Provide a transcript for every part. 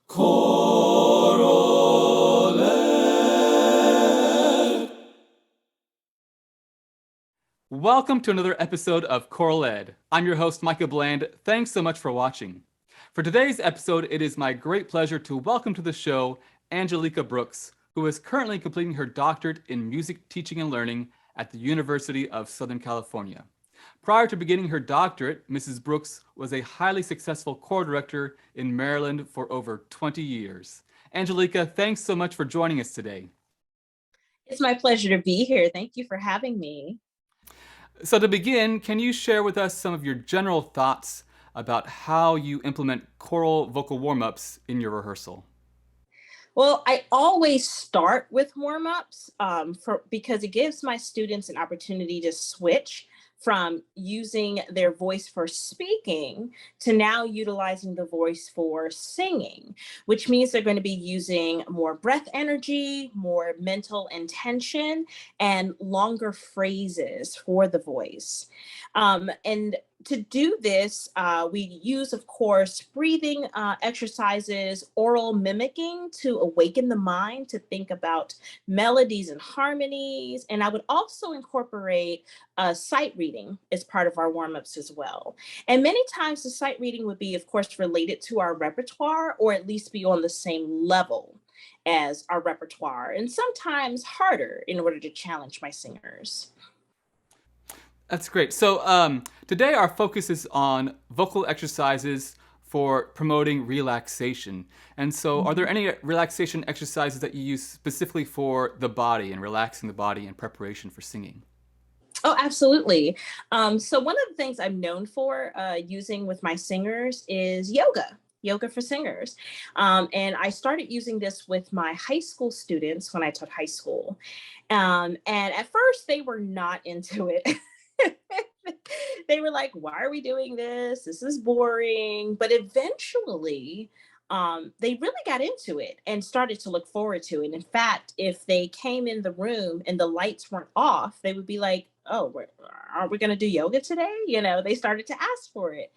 ChoralEd. Welcome to another episode of ChoralEd. I'm your host, Micah Bland. Thanks so much for watching. For today's episode, it is my great pleasure to welcome to the show Angelica Brooks, who is currently completing her doctorate in music teaching and learning at the University of Southern California. Prior to beginning her doctorate, Mrs. Brooks was a highly successful choir director in Maryland for over 20 years. Angelica, thanks so much for joining us today. It's my pleasure to be here. Thank you for having me. So to begin, can you share with us some of your general thoughts about how you implement choral vocal warm-ups in your rehearsal? Well, I always start with warm-ups because it gives my students an opportunity to switch from using their voice for speaking to now utilizing the voice for singing, which means they're going to be using more breath energy, more mental intention, and longer phrases for the voice. And to do this, we use, of course, breathing exercises, oral mimicking to awaken the mind to think about melodies and harmonies. And I would also incorporate sight reading as part of our warm-ups as well. And many times the sight reading would be, of course, related to our repertoire or at least be on the same level as our repertoire, and sometimes harder in order to challenge my singers. That's great. So today our focus is on vocal exercises for promoting relaxation. And so are there any relaxation exercises that you use specifically for the body and relaxing the body in preparation for singing? Oh, absolutely. So one of the things I'm known for using with my singers is yoga for singers. And I started using this with my high school students when I taught high school. And at first they were not into it. They were like, why are we doing this? This is boring. But eventually, they really got into it and started to look forward to it. In fact, if they came in the room and the lights weren't off, they would be like, oh, are we going to do yoga today? You know, they started to ask for it.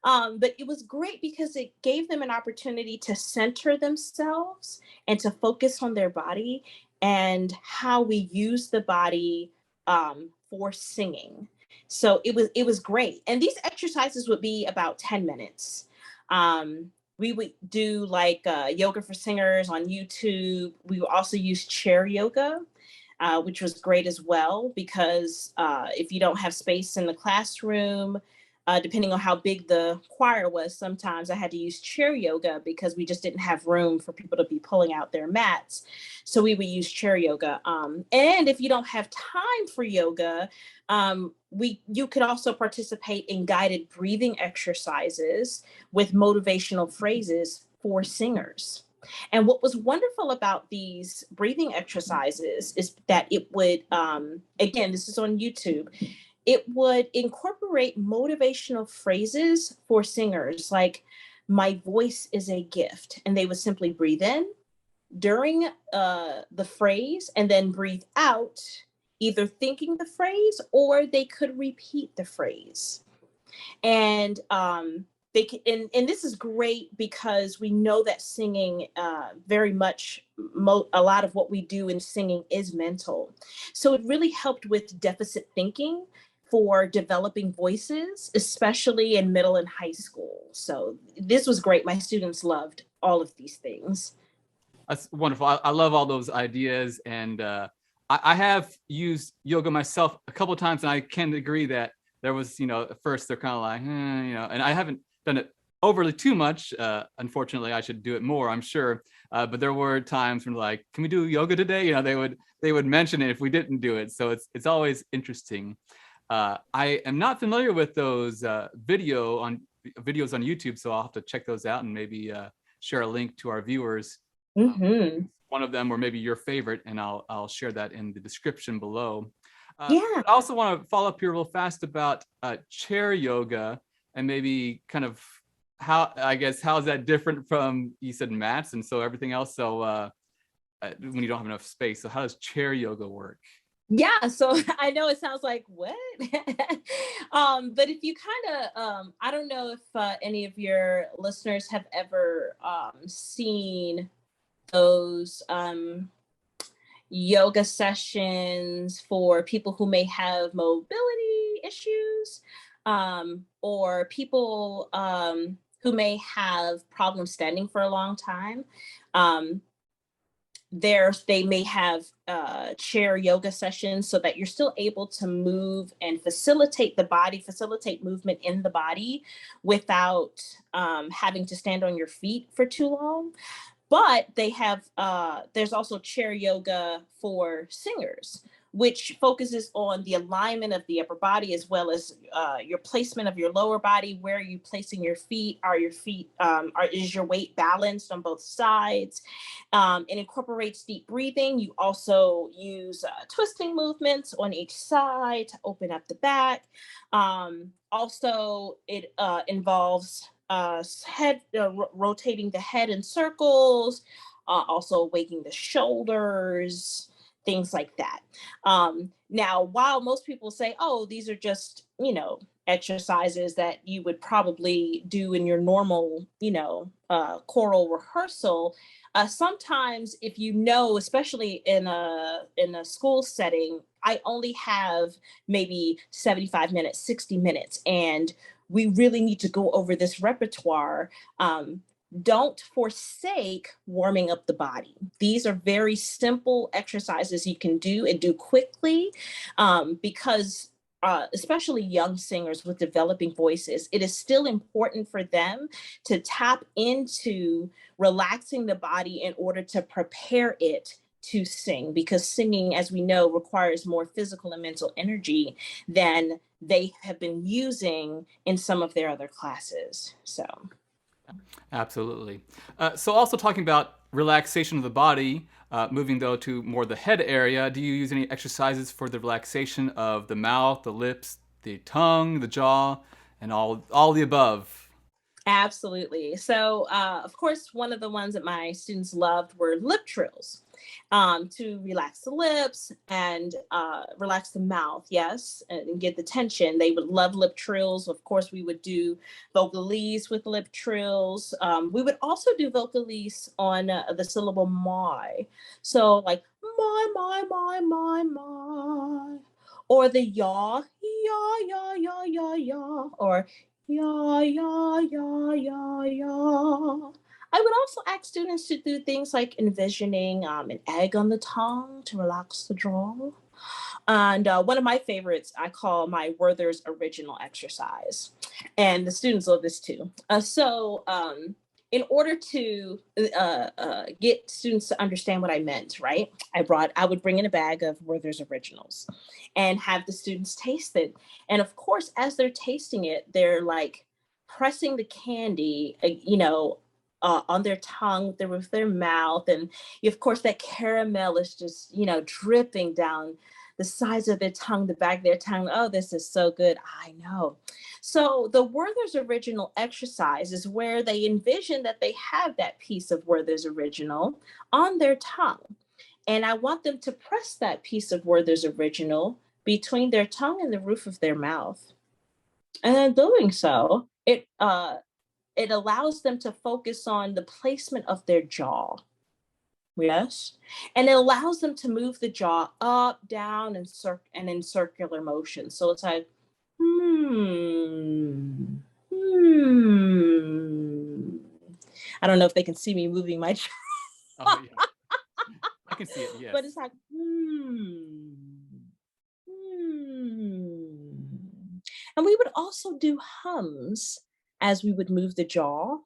But it was great because it gave them an opportunity to center themselves and to focus on their body and how we use the body for singing. So it was great. And these exercises would be about 10 minutes. We would do like yoga for singers on YouTube. We would also use chair yoga, which was great as well, because if you don't have space in the classroom, depending on how big the choir was, sometimes I had to use chair yoga because we just didn't have room for people to be pulling out their mats. So we would use chair yoga. And if you don't have time for yoga, you could also participate in guided breathing exercises with motivational phrases for singers. And what was wonderful about these breathing exercises is that it would, again, this is on YouTube, it would incorporate motivational phrases for singers like, my voice is a gift. And they would simply breathe in during the phrase and then breathe out, either thinking the phrase or they could repeat the phrase. And they can, and this is great because we know that singing very much a lot of what we do in singing is mental. So it really helped with deficit thinking for developing voices, especially in middle and high school. So this was great. My students loved all of these things. That's wonderful. I love all those ideas. And I have used yoga myself a couple of times, and I can agree that there was, at first they're kind of like, and I haven't done it overly too much. Unfortunately, I should do it more, I'm sure. But there were times when like, can we do yoga today? They would mention it if we didn't do it. So it's always interesting. I am not familiar with those videos on YouTube, so I'll have to check those out and maybe share a link to our viewers. Mm-hmm. One of them, or maybe your favorite, and I'll share that in the description below. Yeah. I also want to follow up here real fast about chair yoga and maybe kind of how is that different from, you said, mats and so everything else. So when you don't have enough space, so how does chair yoga work? Yeah, so I know it sounds like what, but if you kind of, I don't know if any of your listeners have ever seen those yoga sessions for people who may have mobility issues, or people who may have problems standing for a long time. Um, they may have chair yoga sessions so that you're still able to move and facilitate the body, facilitate movement in the body without having to stand on your feet for too long. But they have there's also chair yoga for singers, which focuses on the alignment of the upper body as well as your placement of your lower body. Where are you placing your feet? Are your feet is your weight balanced on both sides? It incorporates deep breathing. You also use twisting movements on each side to open up the back. Also, it involves rotating the head in circles, also waking the shoulders, things like that. Now, while most people say, oh, these are just, exercises that you would probably do in your normal, choral rehearsal, sometimes if especially in a school setting, I only have maybe 75 minutes, 60 minutes, and we really need to go over this repertoire. Don't forsake warming up the body. These are very simple exercises you can do and do quickly, because especially young singers with developing voices, it is still important for them to tap into relaxing the body in order to prepare it to sing, because singing, as we know, requires more physical and mental energy than they have been using in some of their other classes. So Absolutely. So also talking about relaxation of the body, moving though to more the head area, do you use any exercises for the relaxation of the mouth, the lips, the tongue, the jaw, and all the above? absolutely. So, of course, one of the ones that my students loved were lip trills, to relax the lips and relax the mouth, yes, and get the tension. They would love lip trills. Of course, we would do vocalises with lip trills. We would also do vocalises on the syllable my. So, like, my, or the yaw, or ya. I would also ask students to do things like envisioning an egg on the tongue to relax the jaw. And one of my favorites I call my Werther's original exercise. And the students love this too. In order to get students to understand what I meant, right? I would bring in a bag of Werther's originals and have the students taste it. And of course, as they're tasting it, they're like pressing the candy, on their tongue, with their mouth. And of course, that caramel is just, dripping down the sides of their tongue, the back of their tongue. Oh, this is so good. I know. So the Werther's original exercise is where they envision that they have that piece of Werther's original on their tongue. And I want them to press that piece of Werther's original between their tongue and the roof of their mouth. And in doing so, it allows them to focus on the placement of their jaw. Yes. And it allows them to move the jaw up, down, and in circular motion. So it's like, hmm, hmm. I don't know if they can see me moving my jaw. Oh yeah, I can see it. But Yes. it's like, hmm, hmm. And we would also do hums as we would move the jaw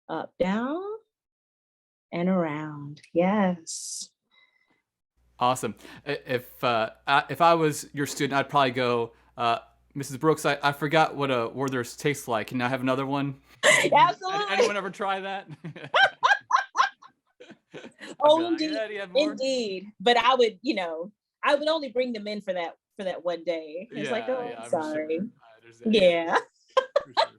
up, down, and around. Yes. Awesome. If I was your student, I'd probably go, Mrs. Brooks. I forgot what a Werther's tastes like. Can I have another one? Absolutely. Anyone ever try that? I'd be Oh, like, indeed, yeah, do you have more? indeed. But I would only bring them in for that one day. It's like, Yeah, oh, I'm yeah, for sure. sorry. I understand. Yeah, Yeah. for sure.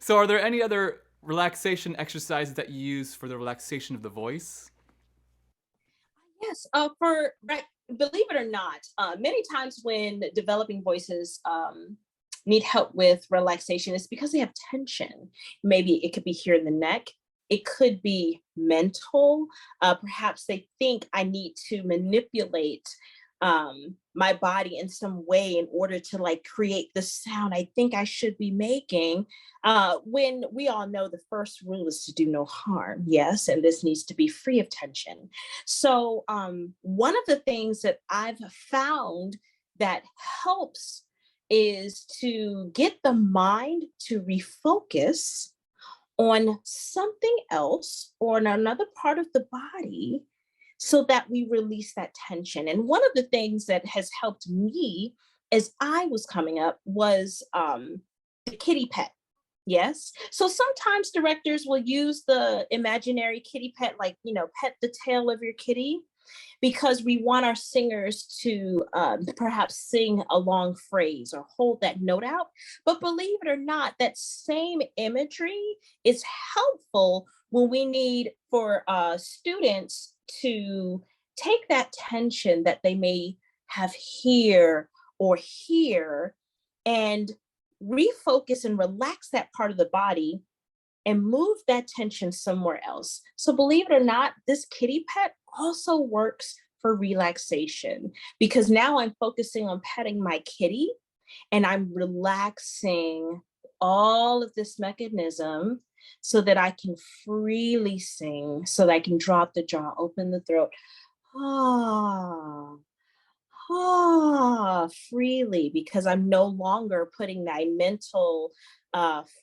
So, are there any other relaxation exercises that you use for the relaxation of the voice? Yes, right, believe it or not, many times when developing voices need help with relaxation, it's because they have tension. Maybe it could be here in the neck. It could be mental. Perhaps they think I need to manipulate my body in some way in order to like create the sound I think I should be making. When we all know the first rule is to do no harm, yes, and this needs to be free of tension. So, one of the things that I've found that helps is to get the mind to refocus on something else or on another part of the body so that we release that tension. And one of the things that has helped me as I was coming up was the kitty pet. Yes. So sometimes directors will use the imaginary kitty pet, like, pet the tail of your kitty, because we want our singers to perhaps sing a long phrase or hold that note out. But believe it or not, that same imagery is helpful when we need for students to take that tension that they may have here or here and refocus and relax that part of the body and move that tension somewhere else. So, believe it or not, this kitty pet also works for relaxation because now I'm focusing on petting my kitty and I'm relaxing all of this mechanism so that I can freely sing, so that I can drop the jaw, open the throat. Ah, freely because I'm no longer putting my mental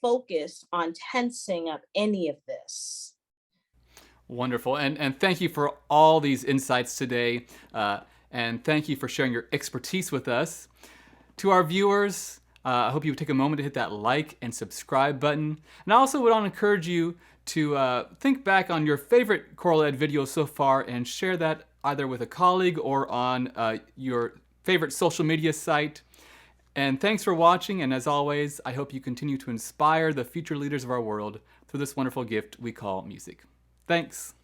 focus on tensing up any of this. Wonderful. And thank you for all these insights today. And thank you for sharing your expertise with us. To our viewers, I hope you would take a moment to hit that like and subscribe button. And I also would want to encourage you to think back on your favorite ChoralEd videos so far and share that either with a colleague or on your favorite social media site. And thanks for watching, and as always, I hope you continue to inspire the future leaders of our world through this wonderful gift we call music. Thanks.